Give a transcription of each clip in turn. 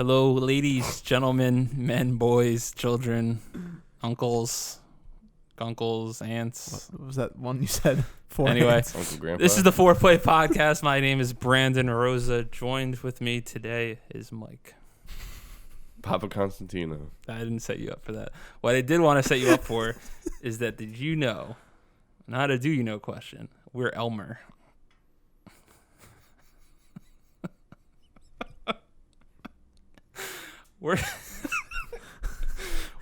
Hello, ladies, gentlemen, men, boys, children, uncles, aunts. What was that one you said? Four Anyway, hands. Uncle Grandpa. This is the Foreplay Podcast. My name is Brandon Rosa. Joined with me today is Mike. Papa Constantino. I didn't set you up for that. What I did want to set you up for is that did you know, not a do you know question, we're Elmer.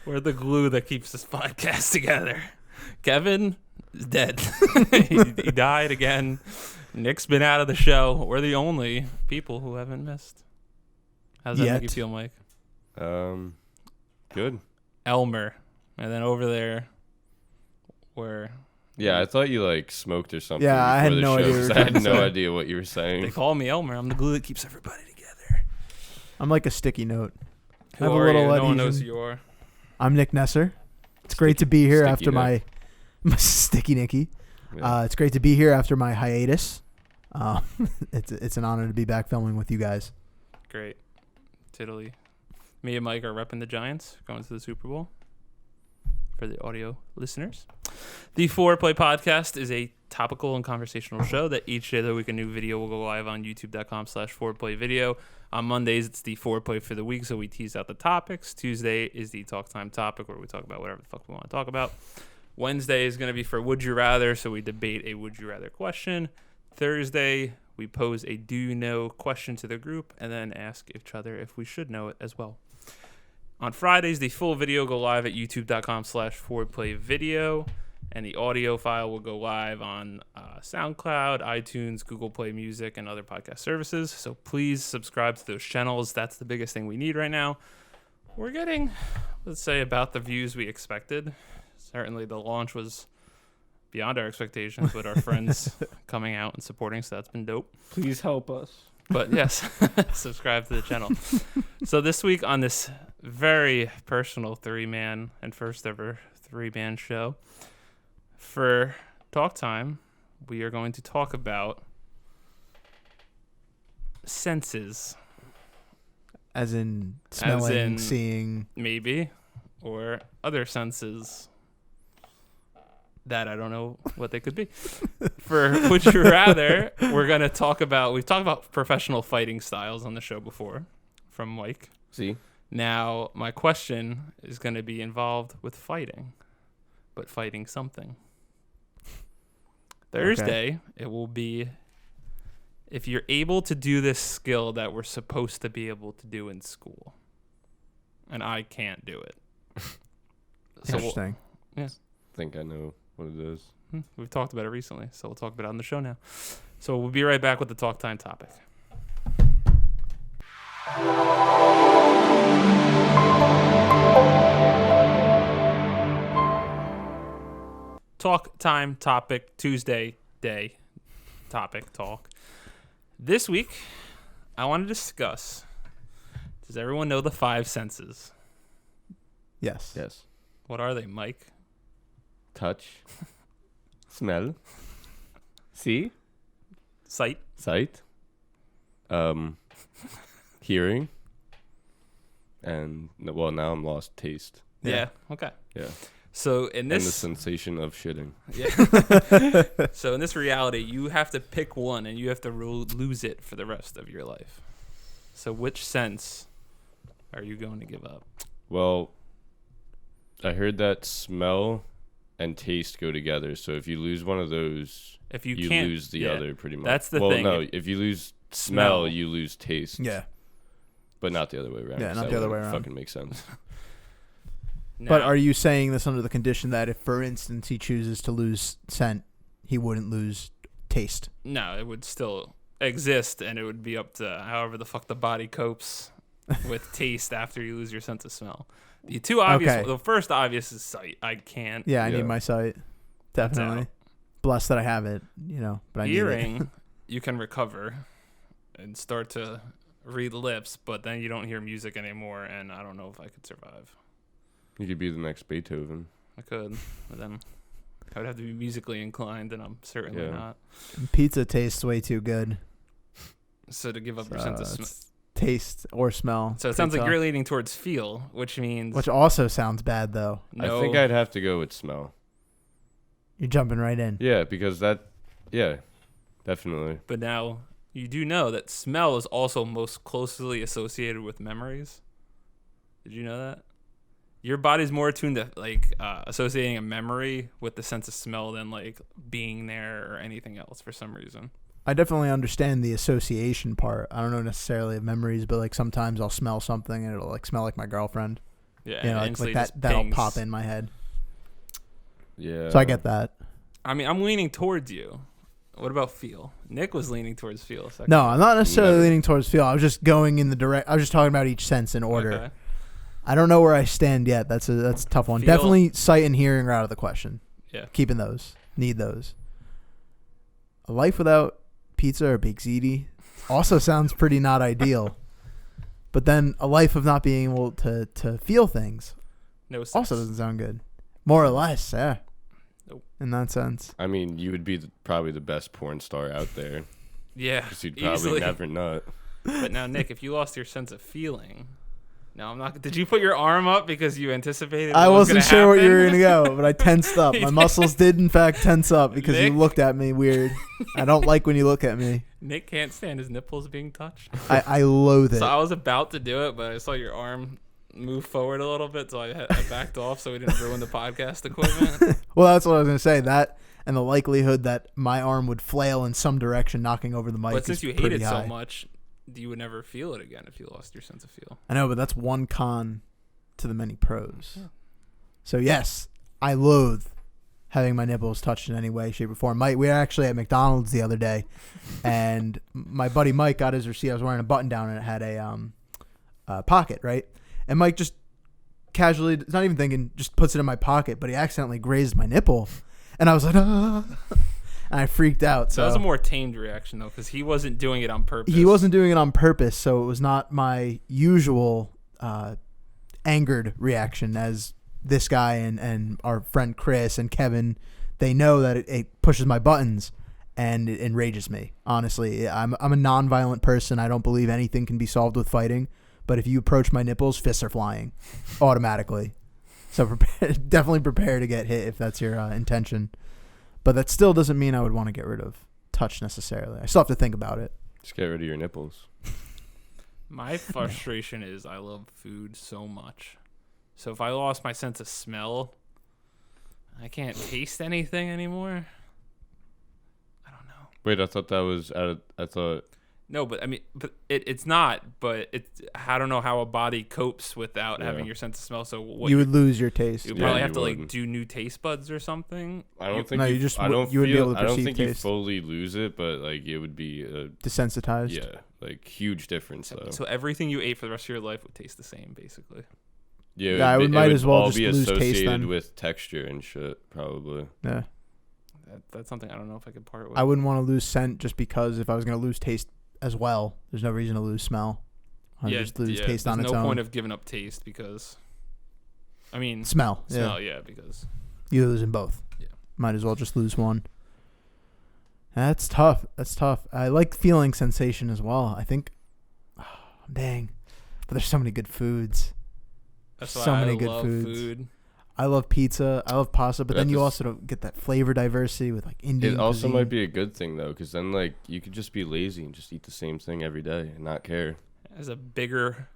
We're the glue that keeps this podcast together. Kevin is dead. he died again. Nick's been out of the show. We're the only people who haven't missed. How's that make you feel, Mike? Good. Elmer. And then over there, where... Yeah, I thought you smoked or something. Yeah, I had before the no show, idea what you 'cause were I had gonna no say. idea what you were saying. they call me Elmer. I'm the glue that keeps everybody together. I'm like a sticky note. Who I have a are little you? No one adhesion. knows who you are. I'm Nick Nesser. It's great to be here Sticky after note. my sticky Nicky. Yeah. It's great to be here after my hiatus. It's an honor to be back filming with you guys. Great. Tiddly. Me and Mike are repping the Giants, going to the Super Bowl. For the audio listeners. The Foreplay Podcast is a topical and conversational show that each day of the week a new video will go live on youtube.com/foreplayvideo. On Mondays, it's the Foreplay for the week, so we tease out the topics. Tuesday is the Talk Time topic, where we talk about whatever the fuck we want to talk about. Wednesday is going to be for Would You Rather, so we debate a Would You Rather question. Thursday, we pose a Do You Know question to the group, and then ask each other if we should know it as well. On Fridays, the full video go live at youtube.com/foreplayvideo, and the audio file will go live on SoundCloud, iTunes, Google Play Music, and other podcast services. So please subscribe to those channels. That's the biggest thing we need right now. We're getting, let's say, about the views we expected. Certainly the launch was beyond our expectations with our friends coming out and supporting, so that's been dope. Please help us. But yes, subscribe to the channel. So this week on this very personal three-man and first ever three-man show, for Talk Time, we are going to talk about senses, As in smelling, in- seeing. maybe, or other senses that I don't know what they could be. For Would You Rather, we've talked about professional fighting styles on the show before from Mike. See? Now, my question is going to be involved with fighting, but fighting something. Thursday, it will be if you're able to do this skill that we're supposed to be able to do in school, and I can't do it. Interesting. I think I know what it is. We've talked about it recently, so we'll talk about it on the show now. So we'll be right back with the Talk Time topic. Talk Time topic, Tuesday day topic talk. This week, I want to discuss, does everyone know the five senses? Yes. Yes. What are they, Mike? Touch. Smell. See? Sight? Sight. Hearing. And, well, now I'm lost. Taste. Yeah. Okay. Yeah. So in And the this... sensation of shitting. Yeah. So in this reality, you have to pick one and you have to lose it for the rest of your life. So which sense are you going to give up? Well, I heard that smell and taste go together. So if you lose one of those, If you you can't, lose the yeah, other pretty much. that's the well, thing. no, if you lose Smell. smell, you lose taste. Yeah. But not the other way around. Yeah, 'cause not that the other way wouldn't around. Fucking makes sense. But Now- are you saying this under the condition that if, for instance, he chooses to lose scent, he wouldn't lose taste? No, it would still exist, and it would be up to however the fuck the body copes with taste after you lose your sense of smell. The two obvious, Okay. the first obvious is sight. I can't. Yeah, I Yeah. need my sight. That's Definitely. out. Blessed that I have it, but I need it. Hearing, you can recover and start to read lips, but then you don't hear music anymore, and I don't know if I could survive. You could be the next Beethoven. I could, but then I would have to be musically inclined, and I'm certainly Yeah. not. Pizza tastes way too good. So to give up your So sense of it's taste or smell. So it sounds like you're leaning towards feel, which means Which also sounds bad, though. no. I think I'd have to go with smell. You're jumping right in. Yeah, because definitely. But now you do know that smell is also most closely associated with memories. Did you know that? Your body's more attuned to like associating a memory with the sense of smell than like being there or anything else for some reason. I definitely understand the association part. I don't know necessarily of memories, but like sometimes I'll smell something and it'll like smell like my girlfriend. Yeah, You know, and like instantly that just that'll pings. pop in my head. Yeah. So I get that. I mean, I'm leaning towards you. What about feel? Nick was leaning towards feel a second. No, I'm not necessarily Never. leaning towards feel. I was just going in the direct. I was just talking about each sense in order. Okay. I don't know where I stand yet. That's a tough one. Feel- Definitely sight and hearing are out of the question. Yeah. Keeping those. Need those. A life without pizza or baked ziti also sounds pretty not ideal. But then a life of not being able to feel things No sense. also doesn't sound good. More or less, yeah. Nope. In that sense. I mean, you would be probably the best porn star out there. Yeah. Because you'd probably Easily. never nut. But now, Nick, if you lost your sense of feeling, no, I'm not. Did you put your arm up because you anticipated? I what was wasn't gonna sure where you were happen? going to go, but I tensed up. My muscles did, in fact, tense up because you Nick? looked at me weird. I don't like when you look at me. Nick can't stand his nipples being touched. I loathe it. So I was about to do it, but I saw your arm move forward a little bit, so I backed off so we didn't ruin the podcast equipment. Well, that's what I was going to say. That and the likelihood that my arm would flail in some direction, knocking over the mic. But since is you hate pretty it high. so much, you would never feel it again if you lost your sense of feel. I know, but that's one con to the many pros. Yeah. So yes, I loathe having my nipples touched in any way, shape, or form. We were actually at McDonald's the other day, and my buddy Mike got his receipt. I was wearing a button down, and it had a pocket, right? And Mike just casually, not even thinking, just puts it in my pocket, but he accidentally grazed my nipple, and I was like, ah. And I freaked out. So that was a more tamed reaction, though, because he wasn't doing it on purpose. He wasn't doing it on purpose, so it was not my usual angered reaction as this guy and our friend Chris and Kevin, they know that it pushes my buttons and it enrages me. Honestly, I'm a non-violent person. I don't believe anything can be solved with fighting, but if you approach my nipples, fists are flying automatically. So definitely prepare to get hit if that's your intention. But that still doesn't mean I would want to get rid of touch necessarily. I still have to think about it. Just get rid of your nipples. My frustration is I love food so much. So if I lost my sense of smell, I can't taste anything anymore. I don't know. Wait, I thought that was I thought. No, but I mean, but it's not. But it's I don't know how a body copes without Yeah. having your sense of smell. So what You would lose your taste. you Yeah, probably you have to like would. do new taste buds or something. I don't think No, you, you just I don't you would be feel, able to I don't perceive think you taste. fully lose it, but like it would be a Desensitized. like huge difference though. So everything you ate for the rest of your life would taste the same, basically. Yeah, Yeah, I would- it might would as well all just be lose taste associated then. with texture and shit, probably. Yeah. That's something I don't know if I could part with. I wouldn't want to lose scent just because if I was going to lose taste as well, there's no reason to lose smell. I'd just lose taste on there's its no own. point of giving up taste because, I mean, Smell. smell, yeah, because You lose in both. Yeah. Might as well just lose one. That's tough. That's tough. I like feeling sensation as well. I think, dang, but there's so many good foods. that's why So I many good love foods. food. I love pizza. I love pasta, but That then you just- also don't get that flavor diversity with like Indian It also cuisine. might be a good thing though, because then like you could just be lazy and just eat the same thing every day and not care. As a bigger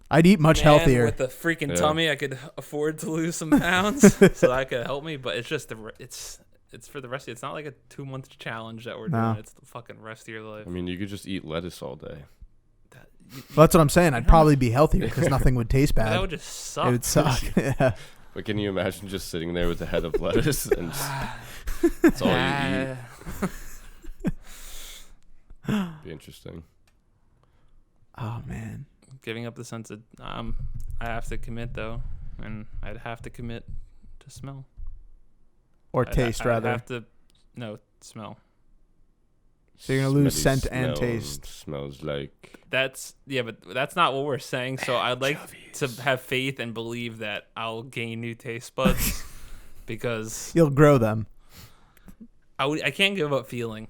I'd eat much man healthier. with a freaking Yeah. tummy, I could afford to lose some pounds, so that could help me. But it's just it's for the rest. It's not like a 2-month challenge that we're No. doing. It's the fucking rest of your life. I mean, you could just eat lettuce all day. That, Well, that's what I'm saying. I'd probably be healthier because nothing would taste bad. that would just suck. It would suck. Yeah. But can you imagine just sitting there with a head of lettuce and that's all you eat? Be interesting. Oh man. Giving up the sense of I have to commit though, and I'd have to commit to smell Or taste I'd rather. have to smell. So you're gonna lose Smelly scent and smell taste. Smells like But that's not what we're saying. So I'd like to have faith and believe that I'll gain new taste buds because You'll grow them. I can't give up feeling.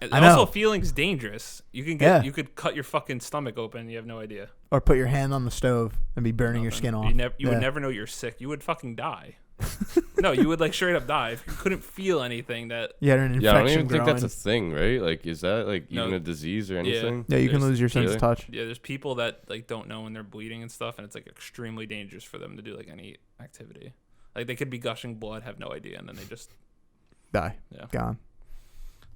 And I know. also, feeling's dangerous. You can you could cut your fucking stomach open. And you have no idea. Or put your hand on the stove and be burning your skin off. You would never know you're sick. You would fucking die. No, you would like straight up die if you couldn't feel anything that. You had an infection. Yeah, I don't even growing. think that's a thing, right? Like, is that like even No. a disease or anything? Yeah, you can There's- lose your sense really? of touch. Yeah, there's people that like don't know when they're bleeding and stuff, and it's like extremely dangerous for them to do like any activity. Like they could be gushing blood, have no idea, and then they just Die. Yeah. Gone.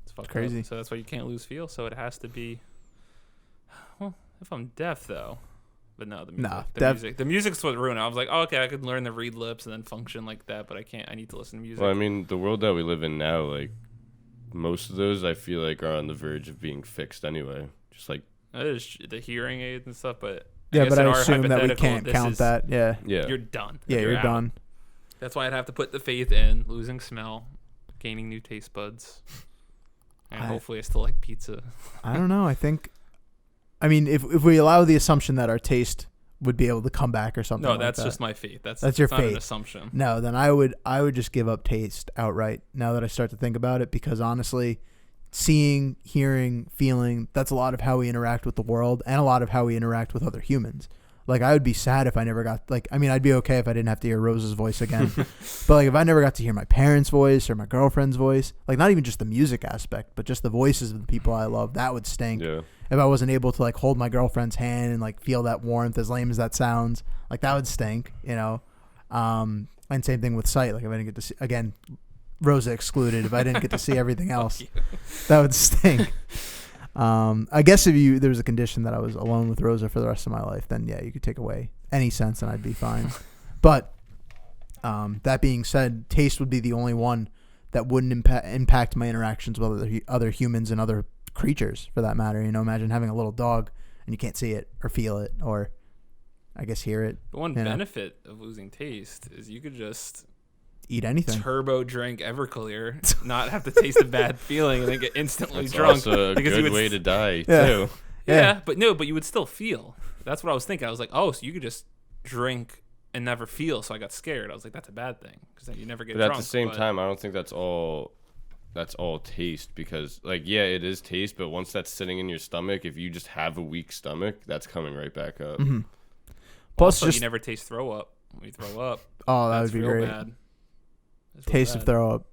it's fucked crazy. up. So that's why you can't lose feel. So it has to be. Well, if I'm deaf though, but no, the music. Nah, the deaf- music. The music's what ruined it. I was like, oh, okay, I could learn to read lips and then function like that, but I can't. I need to listen to music. Well, I mean, the world that we live in now, like most of those, I feel like are on the verge of being fixed anyway. Just like That is the hearing aids and stuff, but Yeah, guess but in I our assume that we hypothetical, can't this count is- that. Yeah. yeah, You're done. Yeah, you're out. done. That's why I'd have to put the faith in losing smell, gaining new taste buds, and I- hopefully I still like pizza. I don't know. I mean, if we allow the assumption that our taste would be able to come back or something No, like that's that, just my faith. That's your not an faith. assumption. No, then I would just give up taste outright now that I start to think about it, because honestly, seeing, hearing, feeling, that's a lot of how we interact with the world and a lot of how we interact with other humans. Like, I would be sad if I never got, like, I mean, I'd be okay if I didn't have to hear Rose's voice again. But, like, if I never got to hear my parents' voice or my girlfriend's voice, like, not even just the music aspect, but just the voices of the people I love, that would stink. yeah. If I wasn't able to, like, hold my girlfriend's hand and, like, feel that warmth, as lame as that sounds, like, that would stink, you know? And same thing with sight. Like, if I didn't get to see, again, Rosa excluded, if I didn't get to see everything else, that would stink. I guess if there was a condition that I was alone with Rosa for the rest of my life, then yeah, you could take away any sense and I'd be fine. But that being said, taste would be the only one that wouldn't impact my interactions with other humans and other creatures, for that matter. You know, imagine having a little dog and you can't see it or feel it or, I guess, hear it. The one you know? benefit of losing taste is you could just Eat anything. turbo drink Everclear, not have to taste a bad feeling, and then get instantly That's drunk. also a because you good would way to die Yeah. too. Yeah, but you would still feel. That's what I was thinking. I was like, oh, so you could just drink and never feel. So I got scared. I was like, that's a bad thing because then you never get But drunk. at the same time, I don't think that's all taste, because like, yeah, it is taste, but once that's sitting in your stomach, if you just have a weak stomach, that's coming right back up. Mm-hmm. Plus, also, just you never taste throw up. When you throw up, oh, that that's would be real great. bad. That's real Taste of bad. throw up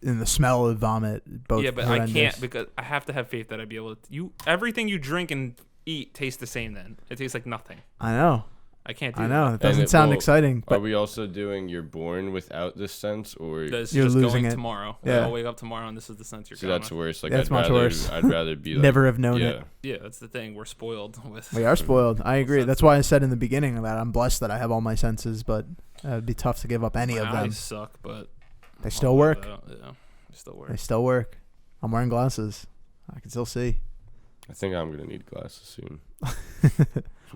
and the smell of vomit. Both Yeah, but horrendous. I can't because I have to have faith that I'd be able to. Everything you drink and eat tastes the same. Then it tastes like nothing. I know. I can't do I know. that. It doesn't it sound will- exciting, Are but we also doing you're born without this sense, or That's You're just losing going it. tomorrow. Yeah. I'll wake up tomorrow and this is the sense you're so going that's with. worse? Like, That's I'd much rather, worse. I'd rather be like, never have known yeah. it. Yeah, that's the thing. We're spoiled with. We are spoiled. I agree. senses. That's why I said in the beginning that I'm blessed that I have all my senses, but it'd be tough to give up any My of them. eyes suck, but They still I'll work. live it out. Yeah, they still work. They still work. I'm wearing glasses. I can still see. I think I'm gonna need glasses soon.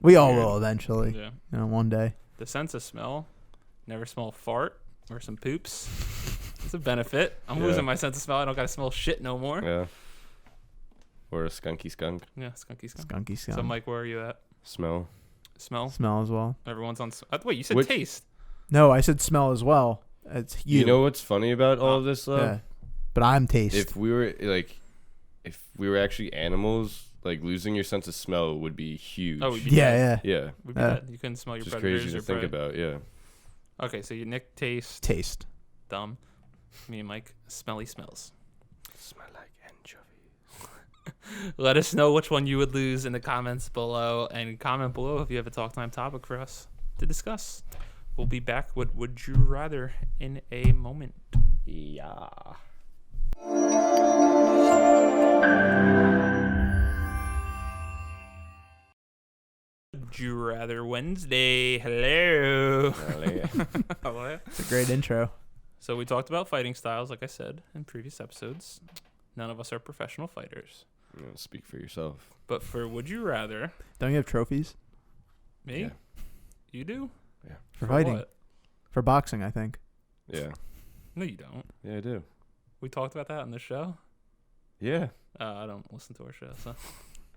We all Weird. will eventually. Yeah. You know, one day. The sense of smell. Never smell a fart or some poops. It's a benefit. I'm Yeah. losing my sense of smell. I don't gotta smell shit no more. Yeah. Or a skunky skunk Yeah, skunky skunk. Skunky skunk. So, Mike, where are you at? smell. Smell. Smell as well. Everyone's on. Wait, you said Which- taste. No, I said smell as well. It's you. You know what's funny about all of this though? yeah. But I'm taste. If we were actually animals, like losing your sense of smell would be huge. Oh, we'd be yeah, dead. yeah. yeah. We'd be Yeah. dead. You couldn't smell your Just predators crazy or to think prey. about. Yeah. Okay, so you Nick taste. Taste. Dumb. Me and Mike smelly smells. Smell like anchovy. Let us know which one you would lose in the comments below, and comment below if you have a talk time topic for us to discuss. We'll be back with Would You Rather in a moment. Yeah. Would You Rather Wednesday. Hello. Hello. It's a great intro. So we talked about fighting styles, like I said in previous episodes. None of us are professional fighters. Speak for yourself. But for Would You Rather, Don't you have trophies me? Yeah. You do? for fighting? What? For boxing, I think. Yeah. No, you don't. Yeah, I do. We talked about that on the show. Yeah. I don't listen to our show, so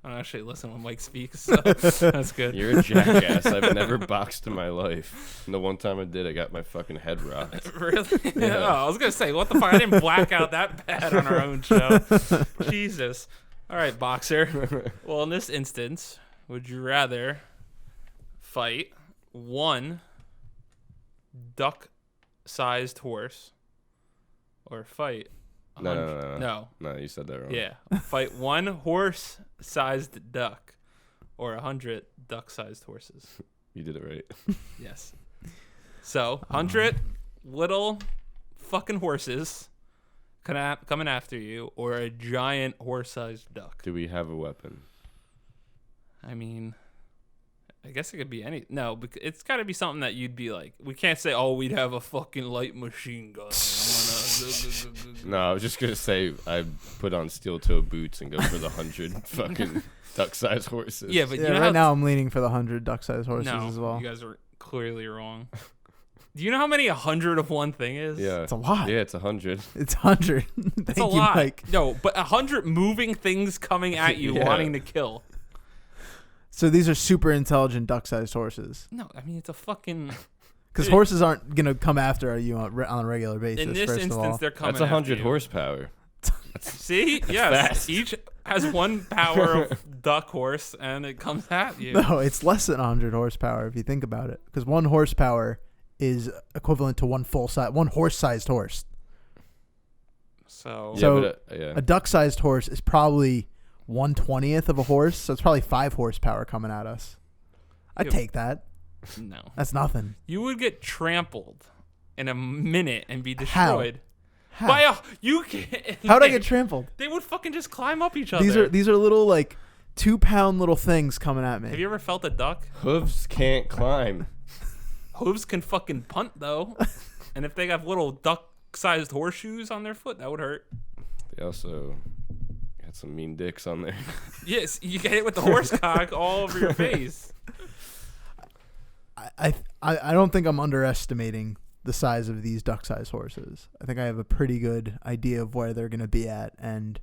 I don't actually listen when Mike speaks, so that's good. You're a jackass. I've never boxed in my life. And the one time I did, I got my fucking head rocked. Really? Yeah. Oh, I was gonna say, what the fuck? I didn't black out that bad on our own show. Jesus. All right, boxer. Well, in this instance, would you rather fight one duck-sized horse or fight? No, you said that wrong. Yeah, fight one horse-sized duck or 100 duck-sized horses. You did it right. Yes. So 100 little fucking horses coming after you, or a giant horse-sized duck. Do we have a weapon? I mean, I guess it could be any. No, because it's got to be something that you'd be like. We can't say, "Oh, we'd have a fucking light machine gun." No, I was just gonna say I put on steel toe boots and go for the 100 fucking duck-sized horses. Yeah, but Yeah, you know right how now I'm leaning for the 100 duck-sized horses no, as well. you guys are clearly wrong. Do you know how many 100 of one thing is? Yeah, It's a lot. Yeah, it's 100. It's 100. It's Thank a you, lot. Mike. No, but 100 moving things coming at you, Yeah. wanting to kill. So these are super intelligent duck-sized horses. No, I mean it's a fucking. Because Dude. horses aren't gonna come after you on a regular basis. In this first of instance, all. they're coming. That's 100 after you. horsepower. See, yes, fast. each has one power of duck horse, and it comes at you. No, it's less than 100 horsepower if you think about it. Because 1 horsepower is equivalent to one horse-sized horse. So, Yeah, So, but, yeah. A duck-sized horse is probably 1/20th of a horse, so it's probably 5 horsepower coming at us. I'd Yeah. take that. no, That's nothing. you would get trampled in a minute and be How? destroyed. How? By a you can't. How'd I get trampled? They would fucking just climb up each other. These are little like 2-pound little things coming at me. Have you ever felt a duck? Hooves can't climb. Hooves can fucking punt though, and if they have little duck-sized horseshoes on their foot, that would hurt. They also got some mean dicks on there. Yes, you get hit with the horse cock all over your face. I don't think I'm underestimating the size of these duck-sized horses. I think I have a pretty good idea of where they're going to be at, and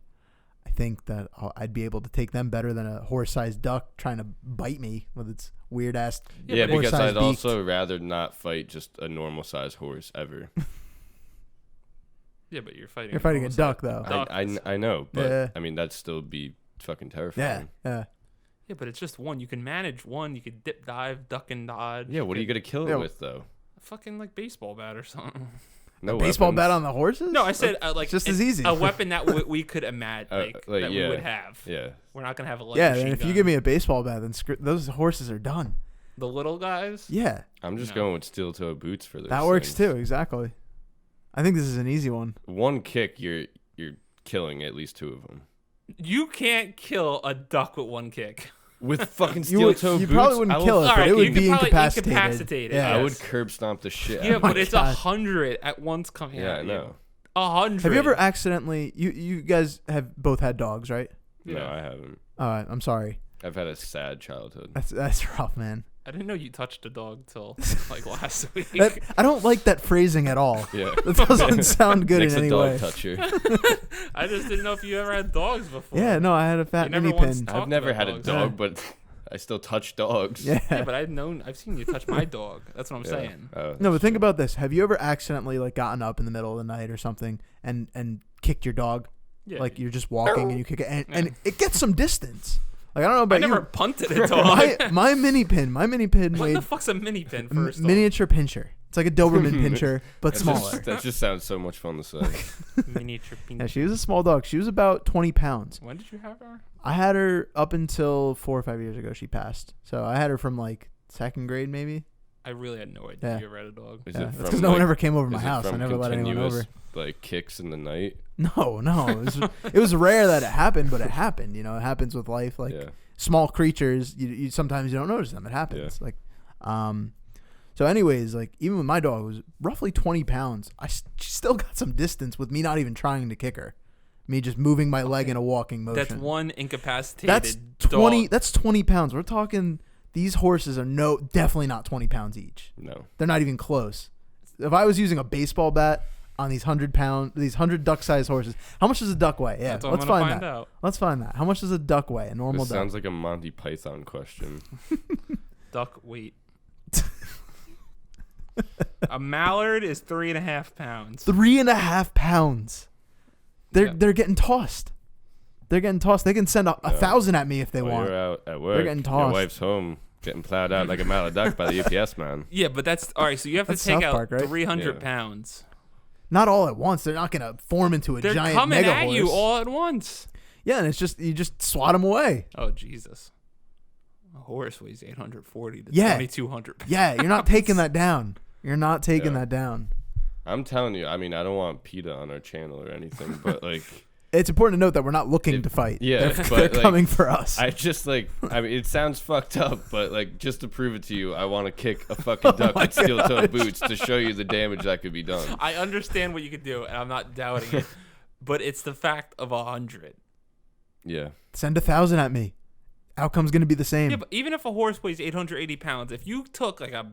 I think that I'd be able to take them better than a horse-sized duck trying to bite me with its weird-ass Yeah, but because horse-sized I'd beak. also rather not fight just a normal-sized horse ever. Yeah, but you're fighting. You're fighting a almost duck, like though. duck. I know, but Yeah. I mean that'd still be fucking Yeah, terrifying. yeah. Yeah, but it's just one. You can manage one. You could dip, dive, duck, and dodge. Yeah, what are you gonna kill Yeah. it with though? Fucking like baseball bat or something. No Baseball weapons? bat on the horses? No, I said like just as easy. a weapon that we could imagine that we yeah. would have. Yeah, We're not gonna have a light Yeah, machine and if you gun. give me a baseball bat, then those horses are done. the little guys. Yeah, I'm just No. going with steel toe boots for this. that works too. Exactly. I think this is an easy one. One kick, you're killing at least 2 of them You can't kill a duck with one kick. with fucking You steel toe boots. probably wouldn't kill it, All but right, it would you be could probably incapacitated. incapacitate it, Yeah. I yes. would curb stomp the shit. Yeah, out but of it's it. 100 at once coming Yeah, at I you. know. 100. Have you ever accidentally? You guys have both had dogs, right? No, Yeah. I haven't. All right, I'm sorry. I've had a sad childhood. That's rough, man. I didn't know you touched a dog till like last week. I don't like that phrasing at all. Yeah, That doesn't sound good Nick's in a any dog way. toucher. I just didn't know if you ever had dogs before. Yeah, no, I had a You fat never mini once pin. talked I've never about had a dogs. dog, but I still touch dogs. Yeah. Yeah, but I've seen you touch my dog. That's what I'm Yeah. saying. Oh, No, but that's think true. about this. Have you ever accidentally like gotten up in the middle of the night or something and kicked your dog? Yeah, Like you're just walking and you kick it, and Yeah. it gets some distance. Like I don't know I about never you. punted a dog. My mini pin what weighed the fuck's a mini pin? m- First off? miniature pincher. It's like a Doberman pincher, but That smaller. That just sounds so much fun to say. miniature pin. Yeah, she was a small dog. She was about 20 pounds. When did you have her? I had her up until 4 or 5 years ago. She passed. So I had her from like 2nd grade, maybe. I really had no idea Yeah. you ever had a dog. Is Yeah, it that's from, because no one like- ever came over to my is it house. I from never let anyone continuous, over. Like kicks in the night. No. It was rare that it happened, but it happened. You know, it happens with life. Like Yeah. small creatures, you sometimes you don't notice them. It happens. Like, so anyways, like even with my dog, it was roughly 20 pounds. She still got some distance with me not even trying to kick her. Me just moving my leg in a walking motion. That's one incapacitated That's 20. dog. That's 20 pounds. We're talking. These horses are definitely not 20 pounds each. No. They're not even close. If I was using a baseball bat, on these 100 duck-sized horses. How much does a duck weigh? Yeah, That's what let's I'm gonna find find that. out. Let's find that. How much does a duck weigh? A normal This duck. sounds like a Monty Python question. Duck weight. A mallard is 3.5 pounds. 3.5 pounds. Yeah. They're getting tossed. They're getting tossed. They can send a 1,000 at me if they While want. you're out at work, getting your tossed. wife's home getting plowed out like a mallard duck by the UPS man. Yeah, but that's all right. So you have to That's take South out Park, right? 300 Yeah. pounds. Not all at once. They're not gonna form into a They're giant coming mega at horse. you all at once. Yeah, and it's just you just swat them away. Oh Jesus! A horse weighs 840 to Yeah. 2,200 pounds. Yeah, you're not taking that down. You're not taking Yeah. that down. I'm telling you, I mean, I don't want PETA on our channel or anything, but like, It's important to note that we're not looking to fight. yeah, they're, but, they're like, coming for us. I just like, I mean, it sounds fucked up, but like, just to prove it to you, I want to kick a fucking duck my with steel-toed boots to show you the damage that could be done. I understand what you could do, and I'm not doubting it, but it's the fact of 100. Yeah, Send 1,000 at me. Outcome's gonna be the same. Yeah, but even if a horse weighs 880 pounds, if you took like a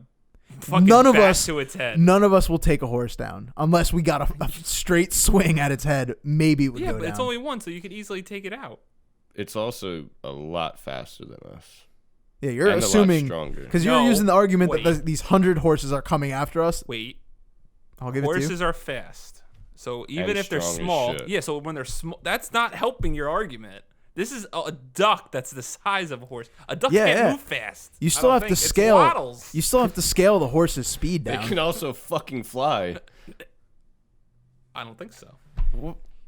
fucking None of bat us- to its head, None of us will take a horse down unless we got a straight swing at its head. Maybe it would yeah, go but down. it's only one, so you could easily take it out. it's also a lot faster than us. Yeah, you're and assuming a lot stronger. because you're No, using the argument wait. that these 100 horses are coming after us. Wait, I'll give it to you. horses are fast, so even And if they're strong as small, shit. yeah. So when they're small, that's not helping your argument. This is a duck that's the size of a horse. A duck Yeah, can't yeah. move fast. You I still don't have to think. It's scale. waddles. You still have to scale the horse's speed They down. can also fucking fly. I don't think so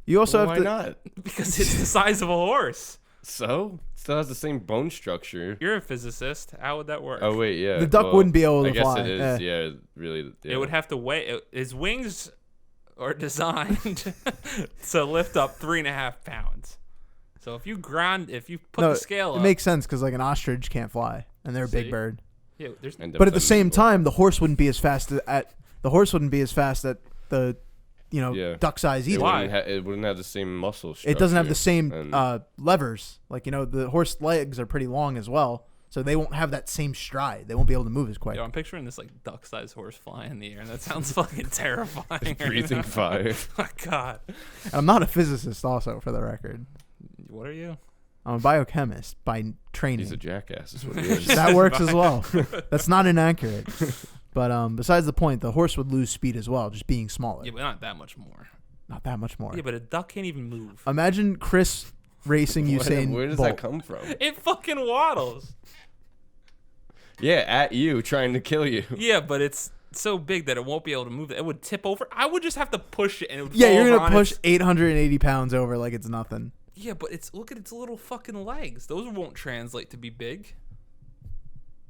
You also Why have to. not? because it's the size of a horse. So it still has the same bone structure. You're a physicist. How would that work? Oh wait, yeah. The duck wouldn't be able to I guess fly, it is. Yeah, really. Yeah. It would have to weigh. His wings are designed to lift up 3.5 pounds. So if you put No, the scale it up, makes sense because like an ostrich can't fly and they're a big See? bird. yeah, there's And But at the that's same unbelievable. time, the horse wouldn't be as fast at the Yeah. duck size it either. Why? it wouldn't have the same muscle structure. It doesn't have the same and- levers. Like the horse legs are pretty long as well, so they won't have that same stride. They won't be able to move as quick. Yo, I'm picturing this like duck-sized horse flying in the air, and that sounds fucking terrifying. breathing fire. Oh God, And I'm not a physicist, also for the record. what are you? I'm a biochemist by training. He's a jackass. Is what he is. That works as well. That's not inaccurate. But besides the point, the horse would lose speed as well, just being smaller. Yeah, but not that much more. Not that much more. Yeah, but a duck can't even move. Imagine Chris racing Usain Where does Bolt. that come from? It fucking waddles. Yeah, at you, trying to kill you. Yeah, but it's so big that it won't be able to move. It would tip over. I would just have to push it, and it would Yeah, fall you're over gonna on push its- 880 pounds over like it's nothing. Yeah, but look at its little fucking legs. Those won't translate to be big.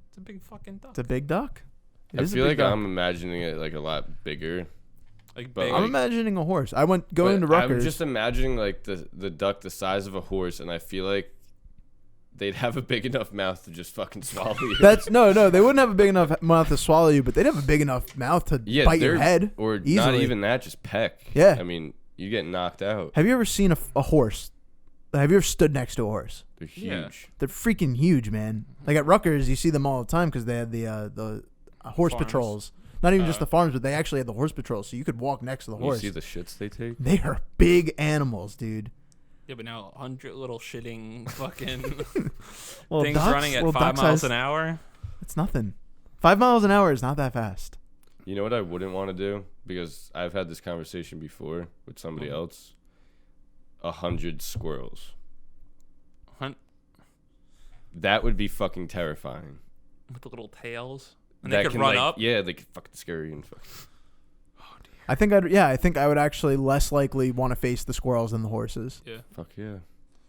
It's a big fucking duck. It's a big duck. It I is a feel big like duck. I'm imagining it like a lot bigger. Like but big. I'm like- imagining a horse. I went going to But Rutgers. I'm just imagining like the duck the size of a horse, and I feel like they'd have a big enough mouth to just fucking swallow you. That's no. They wouldn't have a big enough mouth to swallow you, but they'd have a big enough mouth to yeah, bite your they're- head. or not easily. even that, just peck. Yeah. I mean, you get knocked out. Have you ever seen a horse? Have you ever stood next to a horse? They're Yeah. huge. They're freaking huge, man. Like at Rutgers, you see them all the time because they had the horse Farms. patrols. Not even just the farms, but they actually had the horse patrols, so you could walk next to the You horse. see the shits they take? They are big animals, dude. Yeah, but now 100 little shitting fucking Well, things ducks- running at well, 5 duck miles size- an hour. It's nothing. 5 miles an hour is not that fast. You know what I wouldn't want to do? Because I've had this conversation before with somebody else. 100 squirrels. Hunt That would be fucking terrifying. with the little tails. And That they could can, run like, up. Yeah, they could fucking scare you and fucking. I think I would actually less likely want to face the squirrels than the horses. Yeah. Fuck yeah.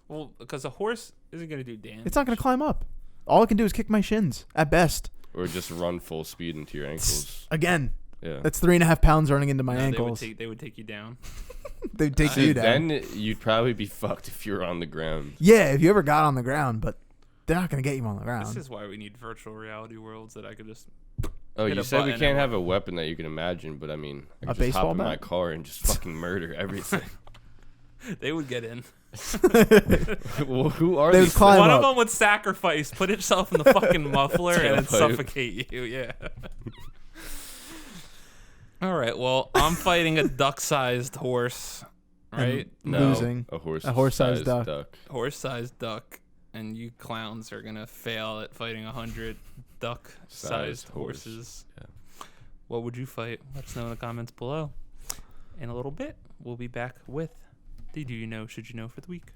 Well, because a horse isn't going to do damage. It's not going to climb up. All it can do is kick my shins at best. Or just run full speed into your ankles. Again, Yeah. that's 3.5 pounds running into my No, ankles. They would take you down. They'd take See, you down. then you'd probably be fucked if you're on the ground. Yeah, if you ever got on the ground, but they're not going to get you on the ground. This is why we need virtual reality worlds that I could just. Oh, Hit you a said we button can't and have a weapon that you can imagine, but I mean, I A could just hop baseball in my bat? car and just fucking murder everything. They would get in. Well, who are They would these? climb One up. of them would sacrifice, put itself in the fucking muffler, and then Tailpipe. suffocate you. Yeah. All right. Well, I'm fighting a duck-sized horse, right? And No, losing. a horse-sized duck. Horse-sized duck, and you clowns are gonna fail at fighting 100 duck-sized Sized horse. horses. Yeah. What would you fight? Let us know in the comments below. In a little bit, we'll be back with the Do You Know, Should You Know for the week.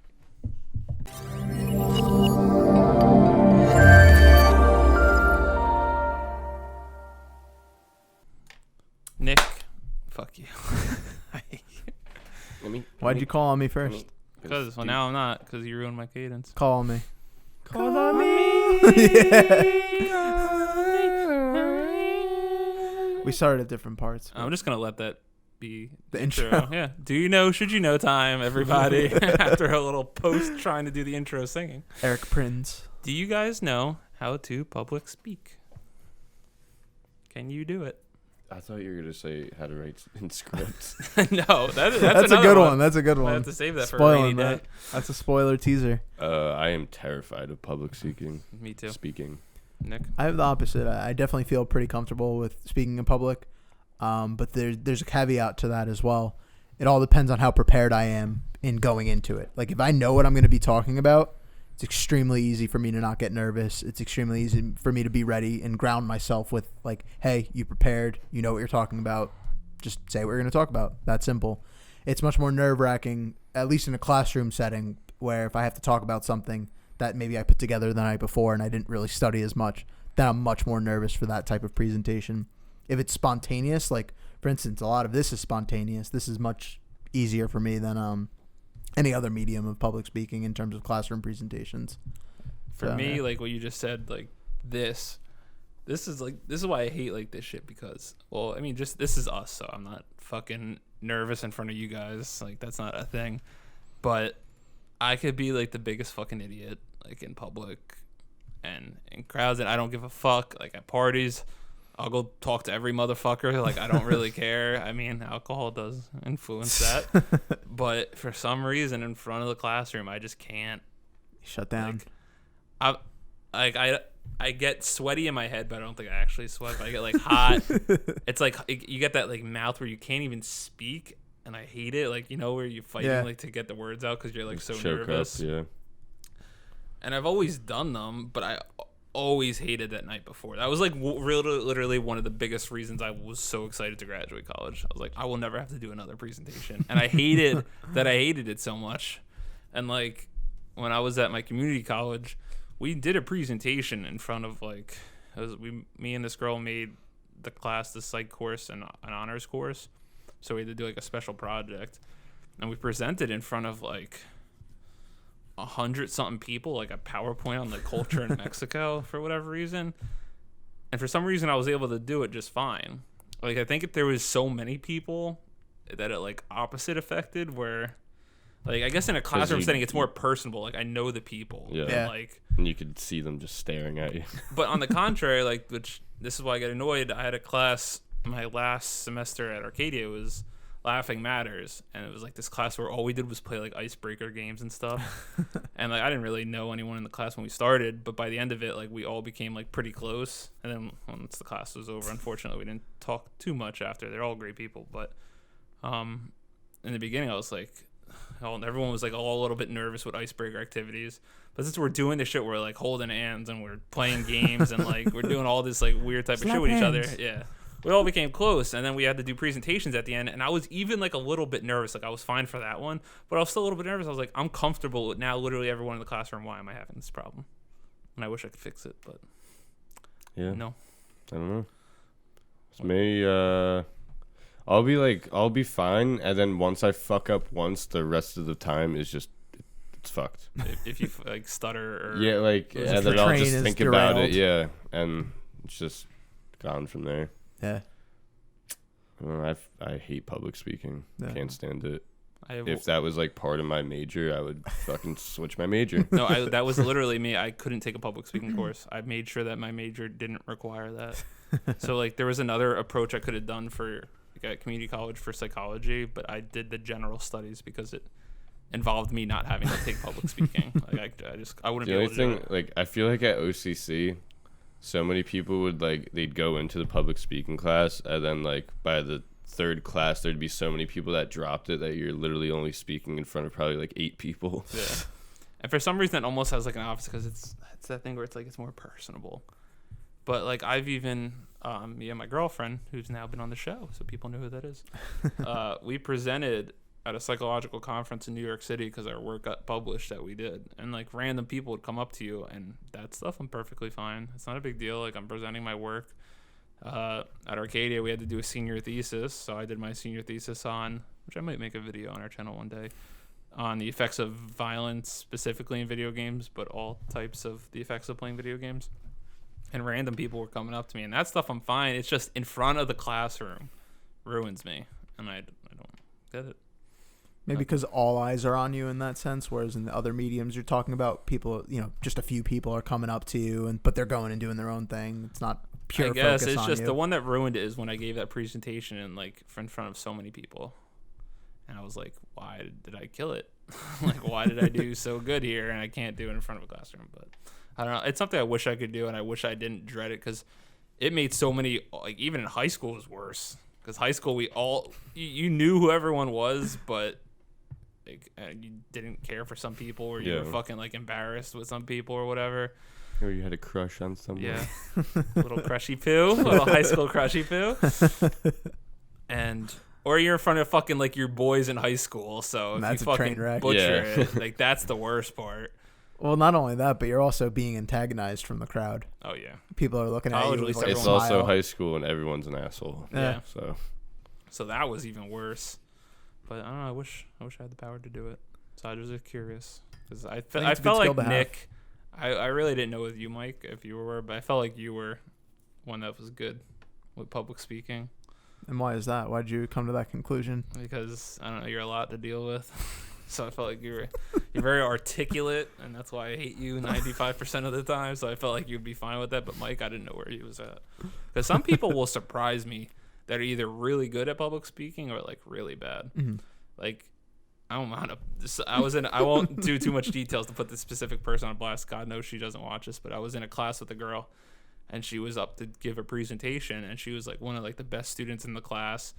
Nick, fuck you. Why'd you call on me first? Because, well, now I'm not, because you ruined my cadence. Call on me. Call on me. We started at different parts. I'm just going to let that be The intro. Yeah. Do you know, should you know time, everybody, after a little post trying to do the intro singing. Eric Prince. Do you guys know how to public speak? Can you do it? I thought you were gonna say how to write in scripts. No, that's That's a another good one. That's a good I one. have to save that for a Spoiling rainy day. that. That's a spoiler teaser. I am terrified of public Me too. speaking. Nick? I have the opposite. I definitely feel pretty comfortable with speaking in public, but there's a caveat to that as well. It all depends on how prepared I am in going into it. Like if I know what I'm going to be talking about, it's extremely easy for me to not get nervous. It's extremely easy for me to be ready and ground myself with like, hey, you prepared, you know what you're talking about. Just say what you're going to talk about. That simple. It's much more nerve-wracking, at least in a classroom setting, where if I have to talk about something that maybe I put together the night before and I didn't really study as much, then I'm much more nervous for that type of presentation. If it's spontaneous, like for instance, a lot of this is spontaneous. This is much easier for me than any other medium of public speaking in terms of classroom presentations. For So, me, yeah. like what you just said, like this is why I hate like this shit because, well, I mean, just this is us, so I'm not fucking nervous in front of you guys. Like that's not a thing. But I could be like the biggest fucking idiot, like in public and in crowds, and I don't give a fuck. Like at parties, I'll go talk to every motherfucker. Like I don't really care. I mean, alcohol does influence that, but for some reason, in front of the classroom, I just can't. Shut down. I get sweaty in my head, but I don't think I actually sweat. But I get like hot. It's like you get that like mouth where you can't even speak, and I hate it. Like where you're fighting Yeah. like to get the words out because you're like so Choke nervous. up, yeah. And I've always done them, but I always hated that night before. That was like literally one of the biggest reasons I was so excited to graduate college. I was like, I will never have to do another presentation, and I hated that. I hated it so much. And like when I was at my community college, we did a presentation in front of like me and this girl made the class the psych course and an honors course, so we had to do like a special project, and we presented in front of like 100-something people, like a PowerPoint on the culture in Mexico for whatever reason. And for some reason I was able to do it just fine. Like I think if there was so many people that it like opposite affected, where like I guess in a classroom setting it's more personable. Like I know the people. Yeah. Yeah. Like And you could see them just staring at you. but on the contrary, like which this is why I get annoyed. I had a class my last semester at Arcadia was Laughing Matters, and it was like this class where all we did was play like icebreaker games and stuff. And like I didn't really know anyone in the class when we started, but by the end of it, like we all became like pretty close. And then once the class was over, unfortunately, we didn't talk too much after. They're all great people, but in the beginning, I was like, everyone was like all a little bit nervous with icebreaker activities. But since we're doing this shit, we're like holding hands and we're playing games and like we're doing all this like weird type of shit with each other. Yeah. We all became close, and then we had to do presentations at the end, and I was even like a little bit nervous. Like I was fine for that one, but I was still a little bit nervous. I was like, I'm comfortable with now literally everyone in the classroom. Why am I having this problem? And I wish I could fix it, but Yeah. no. I don't know. So maybe I'll be fine, and then once I fuck up once, the rest of the time is just it's fucked. If you like stutter or Yeah, like Just and the then I'll train just is think about it. derailed. Yeah, and it's just gone from there. Yeah. I hate public speaking. Yeah. Can't stand it. I have, If that was like part of my major, I would fucking switch my major. no, that was literally me. I couldn't take a public speaking course. I made sure that my major didn't require that. So like there was another approach I could have done for like, at community college for psychology, but I did the general studies because it involved me not having to take public speaking. Like I wouldn't The be only able to do thing, it. like, I feel like at OCC, so many people would like they'd go into the public speaking class, and then like by the third class, there'd be so many people that dropped it that you're literally only speaking in front of probably like 8 people. Yeah. And for some reason, it almost has like an opposite because it's that thing where it's like it's more personable. But like I've even me and my girlfriend, who's now been on the show, so people know who that is. We presented at a psychological conference in New York City because our work got published that we did, and like random people would come up to you, and that stuff I'm perfectly fine. It's not a big deal. Like I'm presenting my work. At Arcadia, we had to do a senior thesis, so I did my senior thesis on, which I might make a video on our channel one day, on the effects of violence, specifically in video games, but all types of the effects of playing video games. And random people were coming up to me, and that stuff I'm fine. It's just in front of the classroom ruins me, and I don't get it. Maybe because all eyes are on you in that sense, whereas in the other mediums you're talking about people, just a few people are coming up to you, but they're going and doing their own thing. It's not pure I guess focus it's on just you. the one that ruined it is when I gave that presentation in front of so many people, and I was like, why did I kill it? Like, why did I do so good here and I can't do it in front of a classroom? But I don't know. It's something I wish I could do, and I wish I didn't dread it because it made so many. Like even in high school, it was worse because high school we all you knew who everyone was, but you didn't care for some people, or you were fucking like embarrassed with some people or whatever. Or you had a crush on someone. Yeah, little crushy poo, little high school crushy poo, or you're in front of fucking like your boys in high school. So if that's you a fucking train wreck. butcher Yeah. it, like that's the worst part. Well, not only that, but you're also being antagonized from the crowd. Oh yeah, People are looking at College, you. at least with, like, It's a also smile. high school and everyone's an asshole. yeah. So that was even worse. But I don't know. I wish I had the power to do it. So I was just curious because I it's a felt good like skill to have. Nick. I really didn't know with you, Mike, if you were, but I felt like you were one that was good with public speaking And why is that? Why did you come to that conclusion? because I don't know, you're a lot to deal with. So I felt like you're very articulate, and that's why I hate you 95% of the time. So I felt like you'd be fine with that. But Mike, I didn't know where he was at because some people will surprise me that are either really good at public speaking or like really bad. Mm-hmm. Like I don't know how to. I won't do too much details to put this specific person on blast. God knows she doesn't watch this, but I was in a class with a girl, and she was up to give a presentation, and she was like one of like the best students in the class.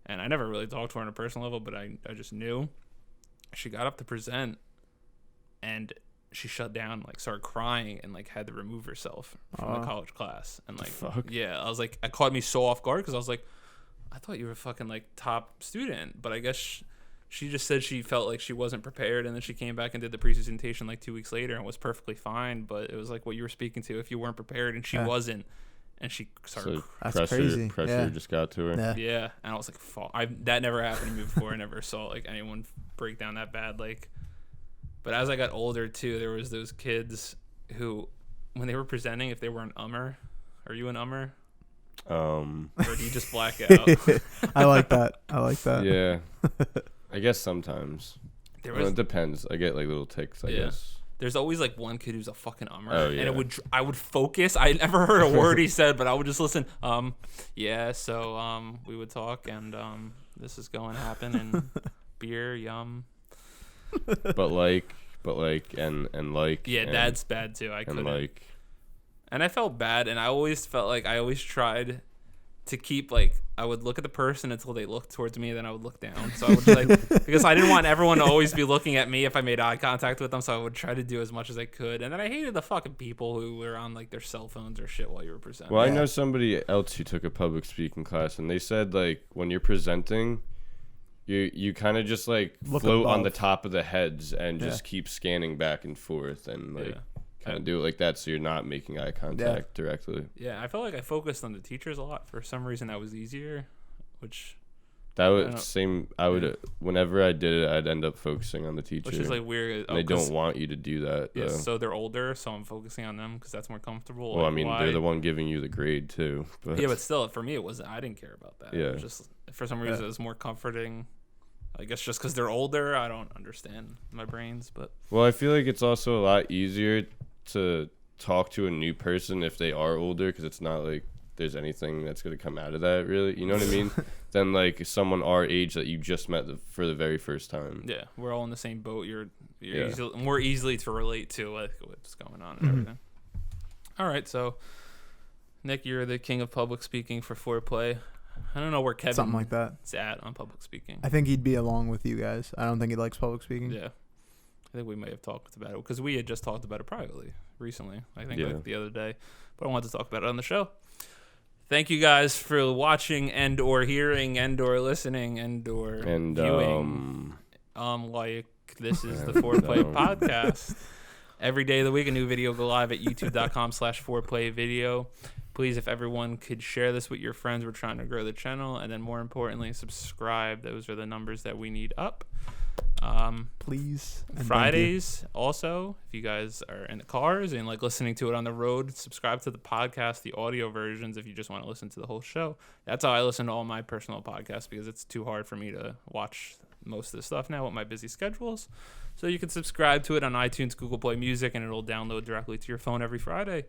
And I never really talked to her on a personal level, but I just knew. She got up to present, and she shut down, like started crying, and like had to remove herself from the college class. And like, fuck? yeah, I was like, it caught me so off guard because I was like, I thought you were a fucking like top student, but I guess she just said she felt like she wasn't prepared, and then she came back and did the presentation like 2 weeks later and was perfectly fine. But it was like what you were speaking to, if you weren't prepared, and she wasn't, and she started. so That's crazy. pressure Yeah. just got to her. Yeah, and I was like, fuck. That never happened to me before. I never saw like anyone break down that bad. Like, but as I got older too, there was those kids who, when they were presenting, if they were an ummer, are you an ummer? Or do you just black out? I like that. Yeah. I guess sometimes. There Well, was, it depends. I get like little ticks, I Yeah. guess. there's always like one kid who's a fucking ummer, Oh, and yeah. I would focus. I never heard a word he said, but I would just listen. Yeah, so we would talk, and this is going to happen, and beer, yum. But like, and like. Yeah, and, that's bad too. I and couldn't. like. And I felt bad, and I always felt like I always tried to keep like I would look at the person until they looked towards me, and then I would look down. So I would like because I didn't want everyone to always be looking at me if I made eye contact with them. So I would try to do as much as I could, and then I hated the fucking people who were on like their cell phones or shit while you were presenting. Well, I know somebody else who took a public speaking class, and they said like when you're presenting, you kind of just like Look float on the above. top of the heads and just keep scanning back and forth and like kind of do it like that, so you're not making eye contact directly. Yeah, I felt like I focused on the teachers a lot. For some reason, that was easier, which That I would don't- same. I would whenever I did it, I'd end up focusing on the teacher. is like weird. and they don't want you to do that. Yeah, though. so they're older, so I'm focusing on them because that's more comfortable. Well, I Like, mean, why- they're the one giving you the grade too. But Yeah, but still, for me, it wasn't. I didn't care about that. Yeah. It was just for some reason, it was more comforting. I guess just because they're older, I don't understand my brains, but well, I feel like it's also a lot easier to talk to a new person if they are older, because it's not like there's anything that's going to come out of that, really. You know what I mean? Than like someone our age that you just met for the very first time. yeah, we're all in the same boat. You're Yeah. more easily to relate to like what's going on and everything. All right, so Nick, you're the king of public speaking for Foreplay. I don't know where Kevin's something like that. at on public speaking. I think he'd be along with you guys. I don't think he likes public speaking. Yeah. I think we may have talked about it because we had just talked about it privately recently. I think Yeah. like the other day, but I wanted to talk about it on the show. Thank you guys for watching and or hearing and or listening and or And viewing. Like this is the Foreplay podcast. Every day of the week, a new video go live at youtube.com/4playvideo. Please, if everyone could share this with your friends, we're trying to grow the channel, and then more importantly, subscribe. Those are the numbers that we need up. Please. And thank Fridays also, if you guys are in the cars and like listening to it on the road, subscribe to the podcast, the audio versions, if you just want to listen to the whole show. That's how I listen to all my personal podcasts because it's too hard for me to watch most of the stuff now with my busy schedules. So you can subscribe to it on iTunes, Google Play Music, and it'll download directly to your phone every Friday.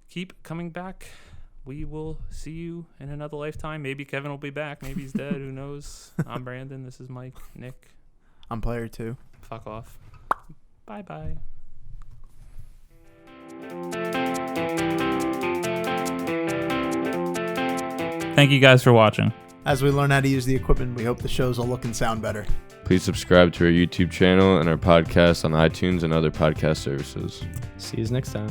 Keep coming back. We will see you in another lifetime. Maybe Kevin will be back. Maybe he's dead. Who knows? I'm Brandon. This is Mike. Nick. I'm player 2. Fuck off. Bye-bye. Thank you guys for watching. As we learn how to use the equipment, we hope the shows will look and sound better. Please subscribe to our YouTube channel and our podcast on iTunes and other podcast services. See you next time.